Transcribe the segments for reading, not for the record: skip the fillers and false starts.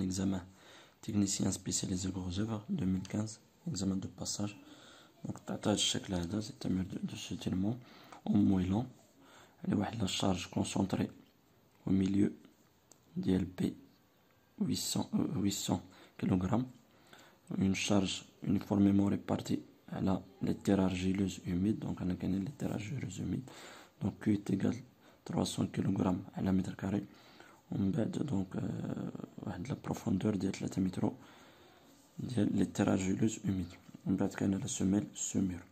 l'examen technicien spécialisé gros œuvre 2015, examen de passage. Donc تعطى هاد الشكل هذا سي تمر دو سوتيلمون en moelon على واحد لا charge concentrée au milieu ديال P 800 kg, une charge uniformément répartie على les terres argileuses humides. Donc on a gagné les terres argileuses humides, donc Q est égal 300 kg على متر كاري. ومن بعد دونك واحد لا بروفوندور ديال 3 متر ديال لي terres argileuses humides. ومن بعد كاينه لا سوميل سومير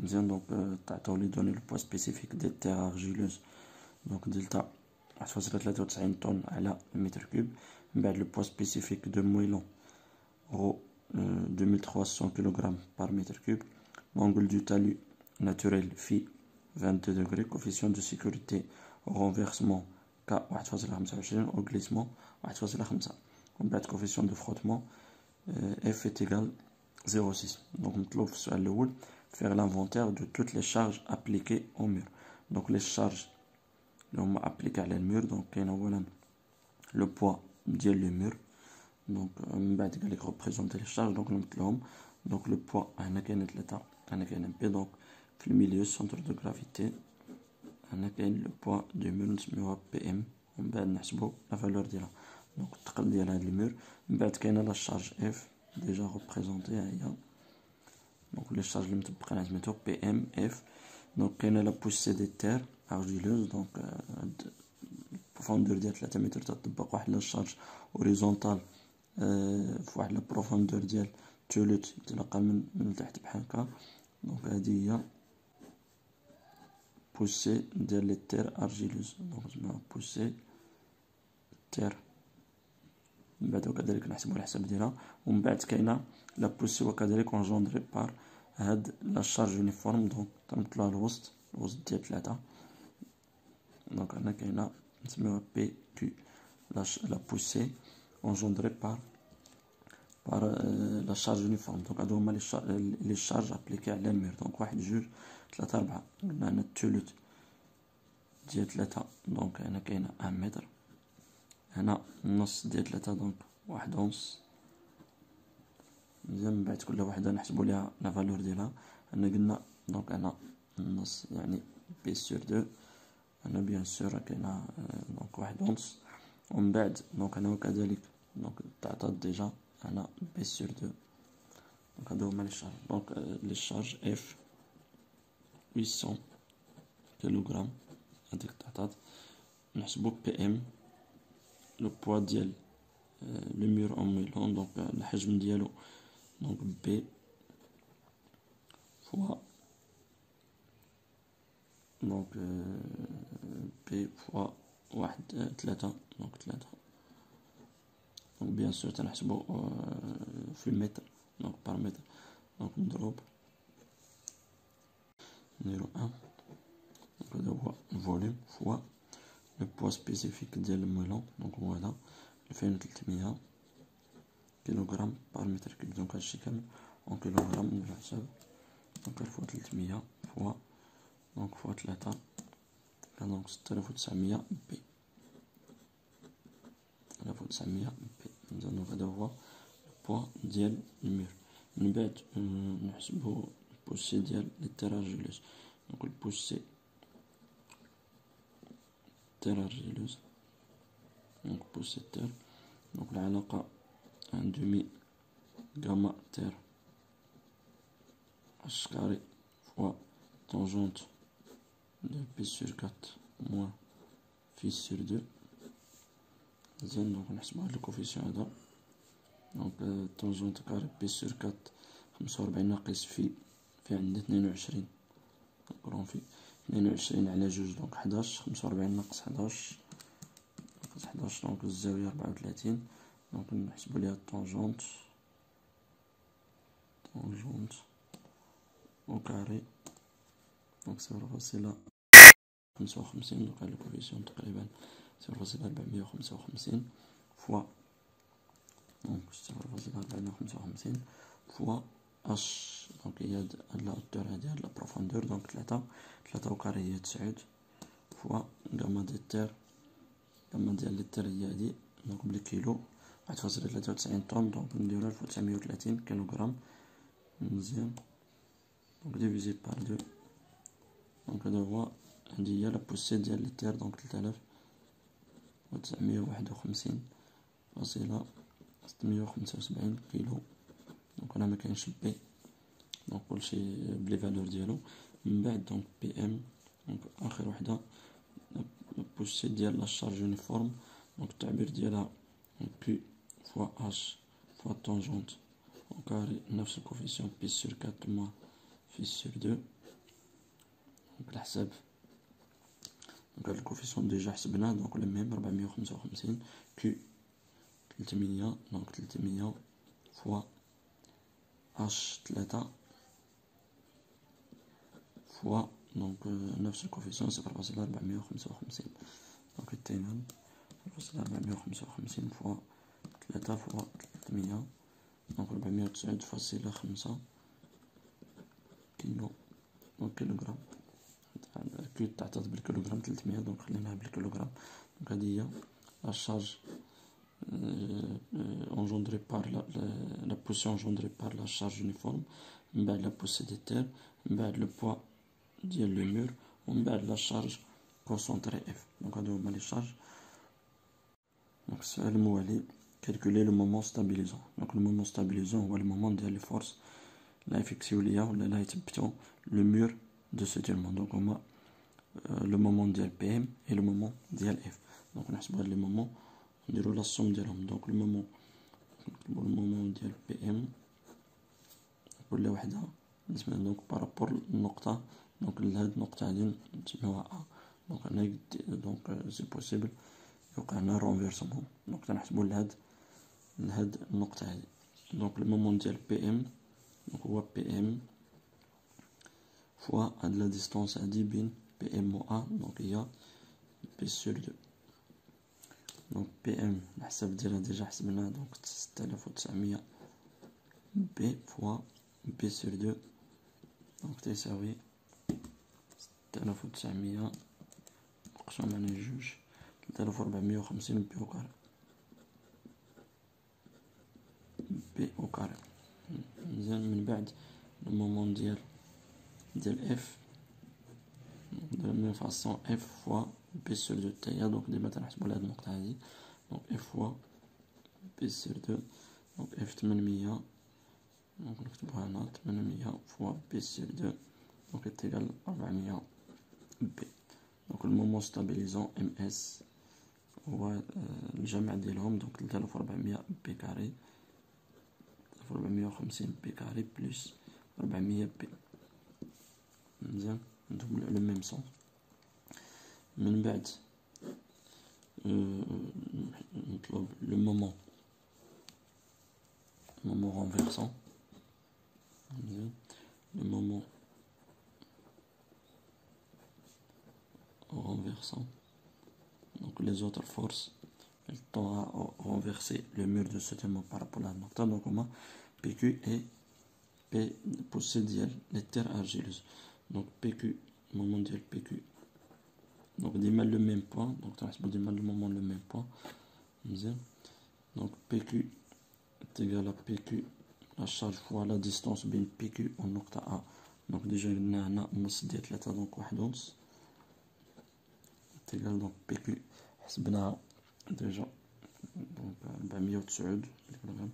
مزيان. دونك تعطيو لي دوني لو بوا سبيسيفيك ديال terres argileuses دونك دلتا 1.93 طن على متر كوب. من بعد لو بوا سبيسيفيك دو مويلون هو 2300 kg par mètre cube. L'angle du talus naturel phi 22 degrés. Coefficient de sécurité au renversement K 1.25, au glissement 1.5. On بعد coefficient de frottement F est égal 0,6. Donc نطلب في السؤال الأول faire l'inventaire de toutes les charges appliquées au mur. Donc les charges اللي هما appliquées على المur. Donc كاين أولا le poids ديال le mur. Donc من بعد قالك représenter les charges. Donc نمثلهم. Donc le poids هنا كاين 3 هنا كاين P. Donc في الميليو centre de gravité هنا كاين le poids du mur نسميوها PM. ومن بعد نحسبو لا فالور ديالها. دونك الثقل ديال هاد المور. من بعد كاينه لا شارج F ديجا ريبريزونطي ها هي. دونك لي شارج اللي متبقين سميتو PM F. دونك كاينه لا بوسي دي تير ارجيلوز. دونك هاد البروفوندور ديال 3 متر تطبق واحد لا شارج اوريزونتال فواحد لا بروفوندور ديال تولوت تلقى من تحت بحال هكا. دونك هادي هي بوسي ديال لي تير ارجيلوز. دونك اسمها بوسي تير. من بعد وكذلك نحسبو الحساب ديالها. ومن بعد كاينه لا بوسي وكذلك انجوندري بار هاد لا شارج يونيفورم. دونك تنمثلوها الوسط ديال 3. دونك هنا كاينه نسميوها بي كيو لا بوسي engendré par la charge uniforme. Donc هادو هما لي شارج ابليكي على المير. دونك 1 2 3 4. قلنا هنا الثلث ديال 3. دونك هنا كاينه 1 متر. هنا النص ديال 3 دونك 1 اونص. مزيان. من بعد كل وحده نحسبو ليها لا فالور ديالها. هنا قلنا دونك هنا النص يعني بي سور 2. هنا بيان سور كاينه دونك 1 اونص. ومن بعد دونك هنا وكذلك دونك تعطات ديجا هنا بي سور 2. دونك هادو هما لي شارج. دونك لي شارج اف 800 كيلوغرام هاديك تعطات. نحسبو بي ام لو بوا ديال لو مور اون ميلون. دونك الحجم ديالو دونك بي فوا دونك بي فوا 3. دونك 3. دونك بيان سور تنحسبو في المتر. دونك بار متر. دونك نضرب 0.1. دونك هذا هو الفوليوم فوا لو بوا سبيسيفيك ديال المولون. دونك هو هذا 2300 كيلوغرام بار متر كيب. دونك هادشي كامل اون كيلوغرام نديرو الحساب. دونك 1300 فوا دونك فوا 3. دونك 6900 بي. 1900 بي. دونك هذا هو البوا ديال المير. من بعد نحسبو البوسي ديال لي تير ارجيلوز. دونك البوسي تير ارجيلوز. دونك بوسي تير. دونك العلاقة ان دومي غاما تير اش كاري فوا طونجونت دو بي سور 4 موان في سور 2. مزيان. دونك نحسبو هاد الكوفيسيون هذا. دونك طونجونت كاري بي سور 4 45 ناقص في عندنا 22. دونك في 22 على 2 دونك 11. 45 ناقص 11 ناقص 11 دونك الزاوية 34. دونك نحسبو ليها طونجونت او كاري دونك 0.55. دونك هاد الكوفيسيون تقريبا 0.455 فوا دونك 0.455 فوا اش. دونك هي هاد لا هوتور هادي هاد لا بروفوندور. دونك 3 وكاري هي 9 فوا غاما دي تير. غاما ديال لي تير هي هادي دونك بالكيلو. 1.93 طن، دونك نديرو 1930 كيلوغرام. مزيان، دونك ديفيزي بار دو. دونك هذا هو، هادي هي لا بوسي ديال ليتير، دونك 3991.675 كيلو. دونك هنا مكاينش بي، دونك كلشي بلي فالور ديالو. من بعد دونك بي ام، دونك اخر وحده بوسي ديال لا شارج يونيفورم، دونك التعبير ديالها كي فوا اش فوا طونجونت او كاري نفس الكوفيسيون بي سور 4 موان في سور 2. دونك الحساب، دونك هاد الكوفيسيون ديجا حسبناه، دونك لو ميم 455 كي 300، دونك 300 فوا اش 3 فوا دونك نفس الكوفيسيون 0.455. دونك التينان 0.455 فوا 3 فوا 300، دونك 409.5 كيلو، دونك كيلوغرام. كي تعتض بالكيلوغرام 300، دونك خليناها بالكيلوغرام. دونك هادي هي لا شارج engendrée par la poussée engendrée par la charge uniforme. من بعد لا poussée des terres، من بعد le poids ديال لو مور، ومن بعد لا شارج كونسونطري اف. دونك هادو هما لي شارج. دونك السؤال الموالي، كالكولي لو مومون ستابيليزون. دونك لو مومون ستابيليزون هو لو مومون ديال لي فورس لا يفيكسيو ليا ولا لا يثبتو لو مور دو سوتيرمون. دونك هما لو مومون ديال بي ام اي لو مومون ديال اف. دونك نحسبو هاد لي مومون نديرو لا سوم ديالهم. دونك لو مومون ديال بي ام كل وحده بالنسبه دونك بارابور النقطه، دونك لهاد النقطه هادي نسميوها ا. دونك هنا دونك سي بوسيبل يوقع لنا رونفيرسمون. دونك تنحسبو لهاد النقطه هادي. دونك لو مومون ديال بي ام دونك هو بي ام فوا هاد لا ديستونس هادي بين بي ام و ا، دونك هي بي سور 2. دونك بي ام الحساب ديالها ديجا حسبناه، دونك 6900 بي فوا بي سور 2، دونك تيساوي 6900 مقسوم على جوج 3450 بي او كاري. بي او كاري. مزيان، من بعد المومون ديال اف دو ميم فاصون اف فوا بي سور 2 تاهي. دونك ديما تنحسبو لهاد النقطة هادي، دونك اف فوا بي سور 2، دونك اف 800، دونك نكتبوها هنا 800 فوا بي سور 2، دونك تيغال 400 بي. دونك المومون ستابيليزون ام اس هو الجمع ديالهم، دونك 3400 بي كاري 450 بي كاري بلس 400 بي. مزيان، ندوبلو على ميم سونس. من بعد نطلب لو مومون رونفيرسون. مزيان، لو مومون renversant. Donc les autres forces, elles tendent à renverser le mur de soutènement par rapport à la nocta. Donc on a PQ et P possède les terres argileuses. Donc PQ, moment mondial PQ. Donc dis-moi le même point. Donc tu as dis-moi le moment le même point. Donc PQ est égal à PQ, la charge fois la distance بين PQ au nocta A. Donc déjà قلنا هنا النص ديال 3، donc 1 ونص. تيغال دونك بي كيو حسبناها ديجا، دونك 409 كيلوغرام،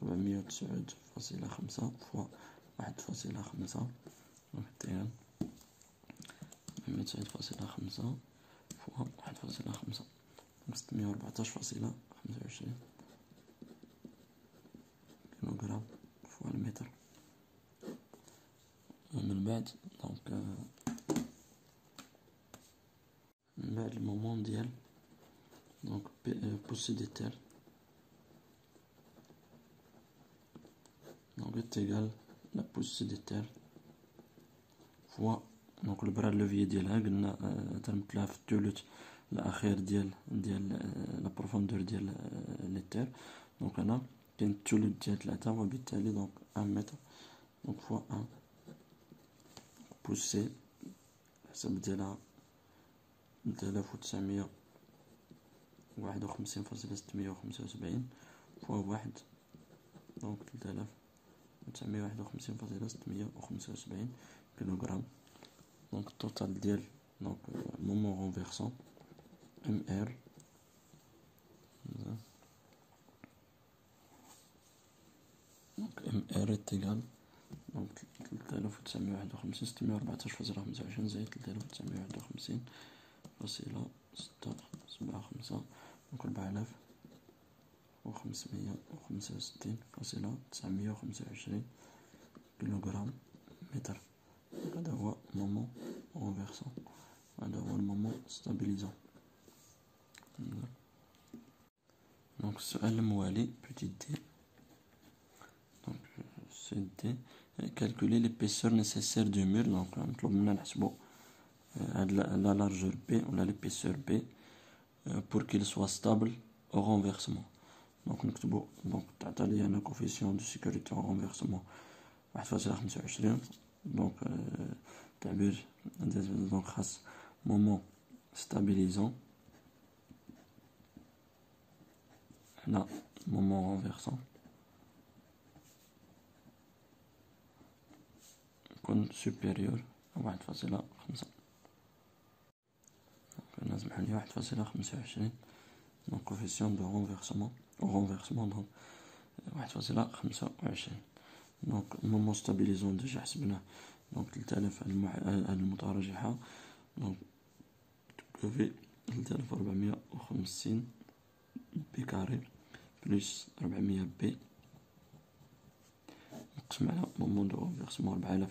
409.5 فوا 1.5، دونك تيغال 409.5 فوا 1.5، دونك 614.25 كيلوغرام فوا المتر. من بعد دونك من بعد المومون ديال دونك بوسي دي تير، دونك تيغال لا بوسي دي تير فوا دونك البرا لوفيي ديالها قلنا تنمثلها في الثلث الاخير ديال لا بروفوندور ديال لي تير. دونك هنا كاين الثلث ديال 3، وبالتالي دونك 1 متر، دونك فوا 1 بوسي الحساب ديالها 3951.675، فوا واحد، دونك 3951,675 كيلوغرام. دونك التوتال ديال دونك مومون غونفيرسون ام ار، دونك ام ار تيغال دونك 3951,614,25 زائد 3951,675 دونك 4565,925 كيلوغرام متر. هذا هو مومون غونفيرسون، هذا هو المومون ستابيليزون. دونك السؤال الموالي بوتي دي، دونك سي دي calculer l'épaisseur nécessaire du mur. دونك مطلوب منا نحسبو la largeur B ou l'épaisseur B pour qu'il soit stable au renversement. دونك نكتبو دونك تعطى لي انا coefficient de sécurité au renversement 1.25. دونك تعبير دونك خاص مومون ستابيليزون هنا مومون غونفيرسون يكون سوبيريور 1.5. هنا سمحولي 1.25. دونك كوفيسيون دو غونفيرسمون او غونفيرسمون دونك 1.25. دونك المومون ستابيليزون ديجا حسبناه، دونك 3000 المتراجحة، دونك في 3450 بي كاري بلس 400 بي نقسم على مومون دو غونفيرسمون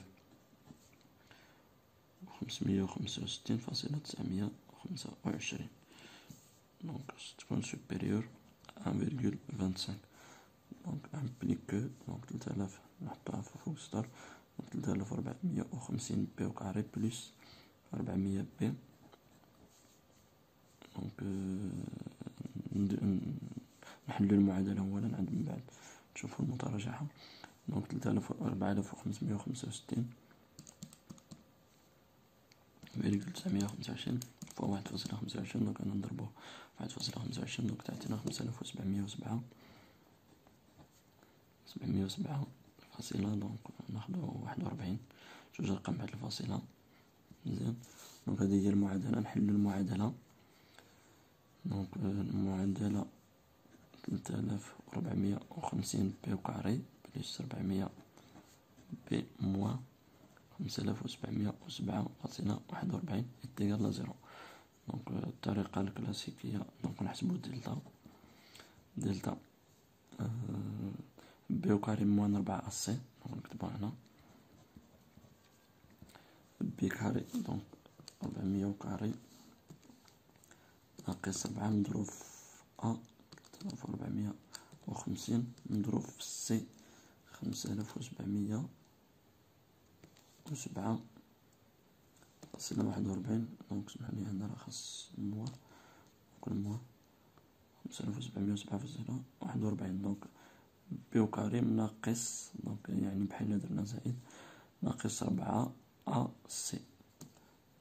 4565,925. دونك تكون سوبيريور 1.25. دونك امبليك كو دونك 3000 نحطوها فوق السطر، دونك 3450 بي او كاري بلس 400 بي. دونك نحلو المعادلة اولا عاد من بعد نشوفو المتراجحة. دونك 4565,925 فوا 1.25. دونك انا نضربوه 1.25. دونك تعطينا 5707 فاصلة. دونك ناخدو 41 جوج رقم بعد الفاصلة. مزيان، دونك هذه هي المعادلة. نحلو المعادلة. دونك المعادلة 3450 بي كاري بلس 400 بي موان 5707.41 يتيغال لزيرو. دونك الطريقة الكلاسيكية دونك نحسبو دلتا بي كاري موان 4 أسي. دونك نكتبو هنا بي كاري دونك 400 كاري ناقص 7 مضروب في أ 3450 مضروب في سي 5707.41. دونك سمحولي هنا راه خاص موا كل موا 5707.41. دونك بي كاري ناقص دونك يعني بحال درنا زائد ناقص 4 أ سي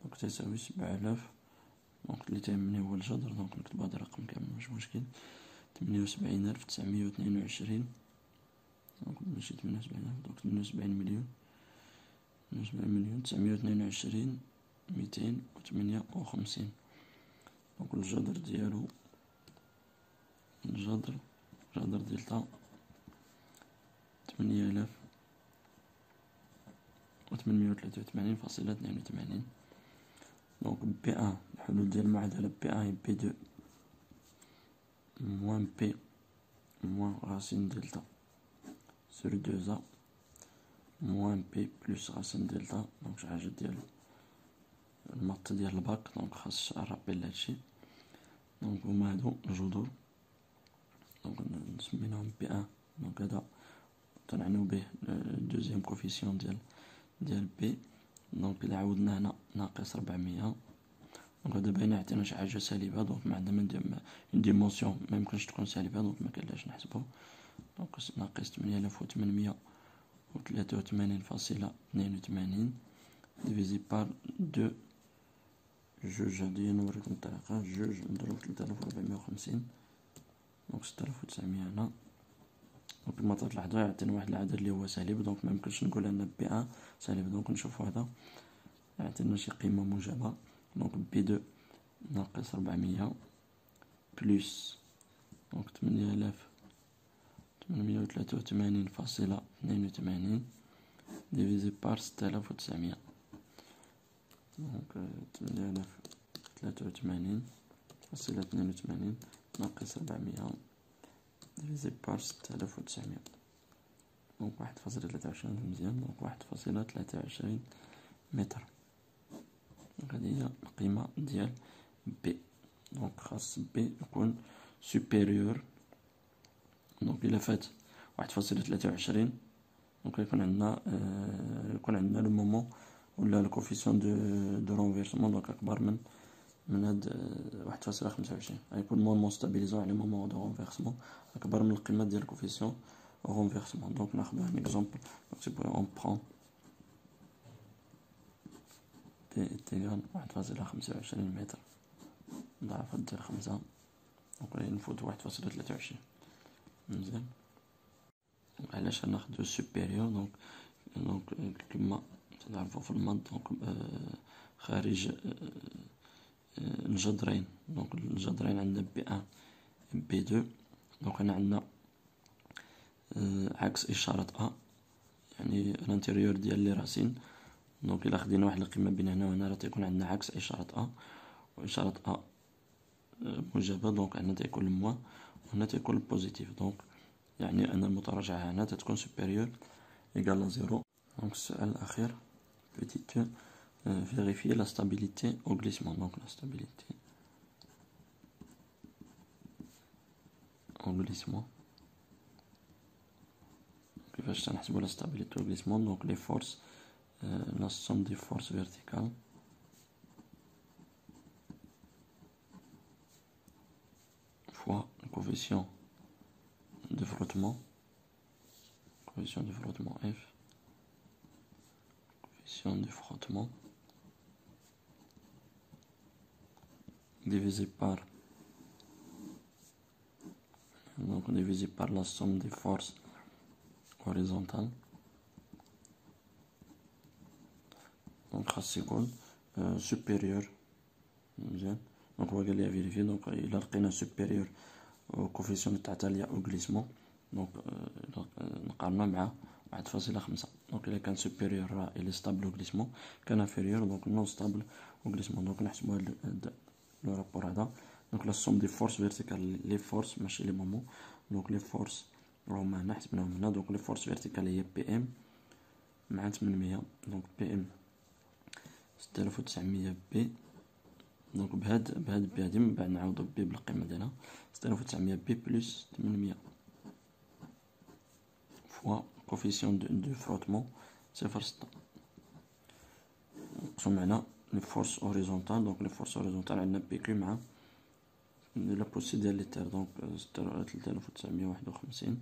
دونك تساوي 7000. دونك اللي تيهمني هو الجذر، دونك نكتبو هذا الرقم كامل ماشي مشكل 78,922. دونك ماشي 78,000 دونك 78,922,258. دونك الجذر ديالو جذر دلتا 8883.82. دونك بي ان الحلول ديال المعادلة بي ان هي بي دو موان بي موان راسين دلتا سور دوزا موان بي بلس راسين دلتا. دونك شي حاجة ديال المط ديال الباك، دونك خاص رابيل هادشي. دونك هما هادو جذور، دونك نسميناهم بي ان. دونك هذا تنعنيو به دوزيام كوفيسيون ديال بي. دونك إلا عاودنا هنا ناقص 400. دونك هذا باين يعطينا شي حاجة سالبة، دونك ما عندنا اون ديمونسيون ميمكنش تكون سالبة، دونك مكنلاش نحسبو. دونك ناقص 8883.82 ديفيزي بار دو جوج. هادي نوريكم الطريقة، جوج نضرب 3450 دونك 6900 هنا دونك كما تلاحظوا يعطينا واحد العدد اللي هو سالب، دونك ميمكنش نقول ان بي ان سالب. دونك نشوفو هذا يعطينا شي قيمة موجبة، دونك بي دو ناقص 400 بلس دونك 8883.82 ديفيزي بار 6900. دونك 8083.82 ناقص 400 ديفيزي بار 6900. دونك 1.23 مزيان. دونك 1.23 متر. دونك هذه هي القيمة ديال بي. دونك خاص بي يكون سوبيريور. دونك إلا فات 1.23 دونك يكون عندنا لو مومون ولا الكوفيسيون دو رونفيرسمون دونك أكبر من هاد 1.25. غيكون مومون ستابيليزون على مومون دو رونفيرسمون أكبر من القيمة ديال الكوفيسيون رونفيرسمون. دونك ناخدو ان اكزومبل. دونك سي بوغ اون برون بي إتيغال 1.25 متر ضعف ديال 5. دونك نفوتو 1.23 مزيان. علاش ناخدو سوبيريور؟ دونك كما تعرفو في الماط دونك خارج الجذرين. دونك الجذرين عندنا بي ان بي دو. دونك هنا عندنا عكس إشارة أ، يعني الانتيريور ديال لي راسين. دونك إلا خدينا واحد القيمة بين هنا وهنا راه تيكون عندنا عكس إشارة أ، وإشارة أ موجبة. دونك هنا تيكون الموا وهنا تيكون البوزيتيف. دونك يعني أن المتراجعة هنا تتكون سوبيريور إيكال ا زيرو. دونك السؤال الأخير بتيت vérifier la stabilité au glissement. Donc la stabilité au glissement. كيفاش تنحسبوا la stabilité au glissement؟ donc les forces la somme des forces verticales fois le coefficient de frottement F, coefficient de frottement divisé par la somme des forces horizontales. donc خاص يكون supérieur. مزيان. دونك هو قال لي فيريفي. دونك الا لقينا supérieur au coefficient تاع تاليا au glissement دونك نقارنو مع 1.5. دونك الا كان supérieur راه il est stable au glissement، كان inférieur دونك non stable au glissement. دونك نحسبو هاد لو رابور هذا. دونك لا somme des forces verticales لي فورس ماشي لي مومون. دونك لي فورس راهم هنا حسبناهم هنا. دونك لي فورس فيرتيكال هي بي ام مع 800. دونك بي ام 6900 بي. دونك بهاد بي هادي من بعد نعوضو بي بالقيمة ديالها 6900 بي بلس 800 فوا كوفيسيون دو فروتمون 0.6. نقسم معنا لي فورس اوريزونتال. دونك لي فورس اوريزونتال عندنا بي كيو مع لا بوسي ديال لي تير. دونك 3951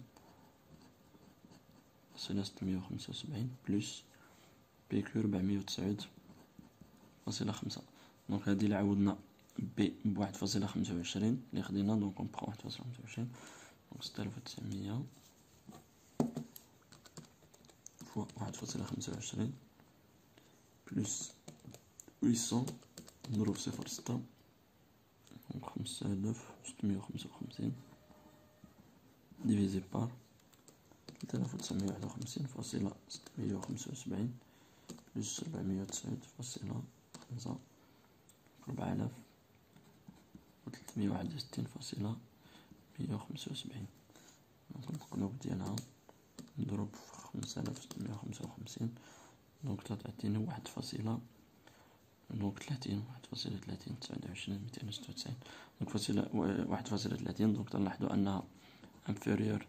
فاصلة 675 بلس بي كيو 409.5. دونك هادي اللي عوضنا بي ب 1.25 اللي خدينا. دونك اون بخون 1.25. دونك 6900 فوا 1.25 بلس 800 نضرب 0.6 دونك 5655 ديفيزي بار 3951.675 بلس 409.5 4361.175. دونك المقلوب ديالها نضرب في 5655 دونك تعطيني 1.30 دونك 1.30 دونك فاصلة 1.30. دونك تنلاحظو انها inférieur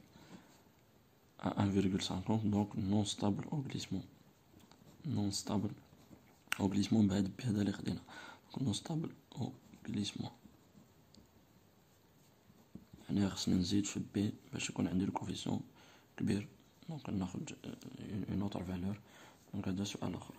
à 1.50. دونك non stable au glissement بهذا اللي خدينا. non stable au glissement يعني خصني نزيد في بي باش يكون عندي الكوفيسيون كبير. دونك ناخد اون اوتر فالور. دونك هذا سؤال اخر.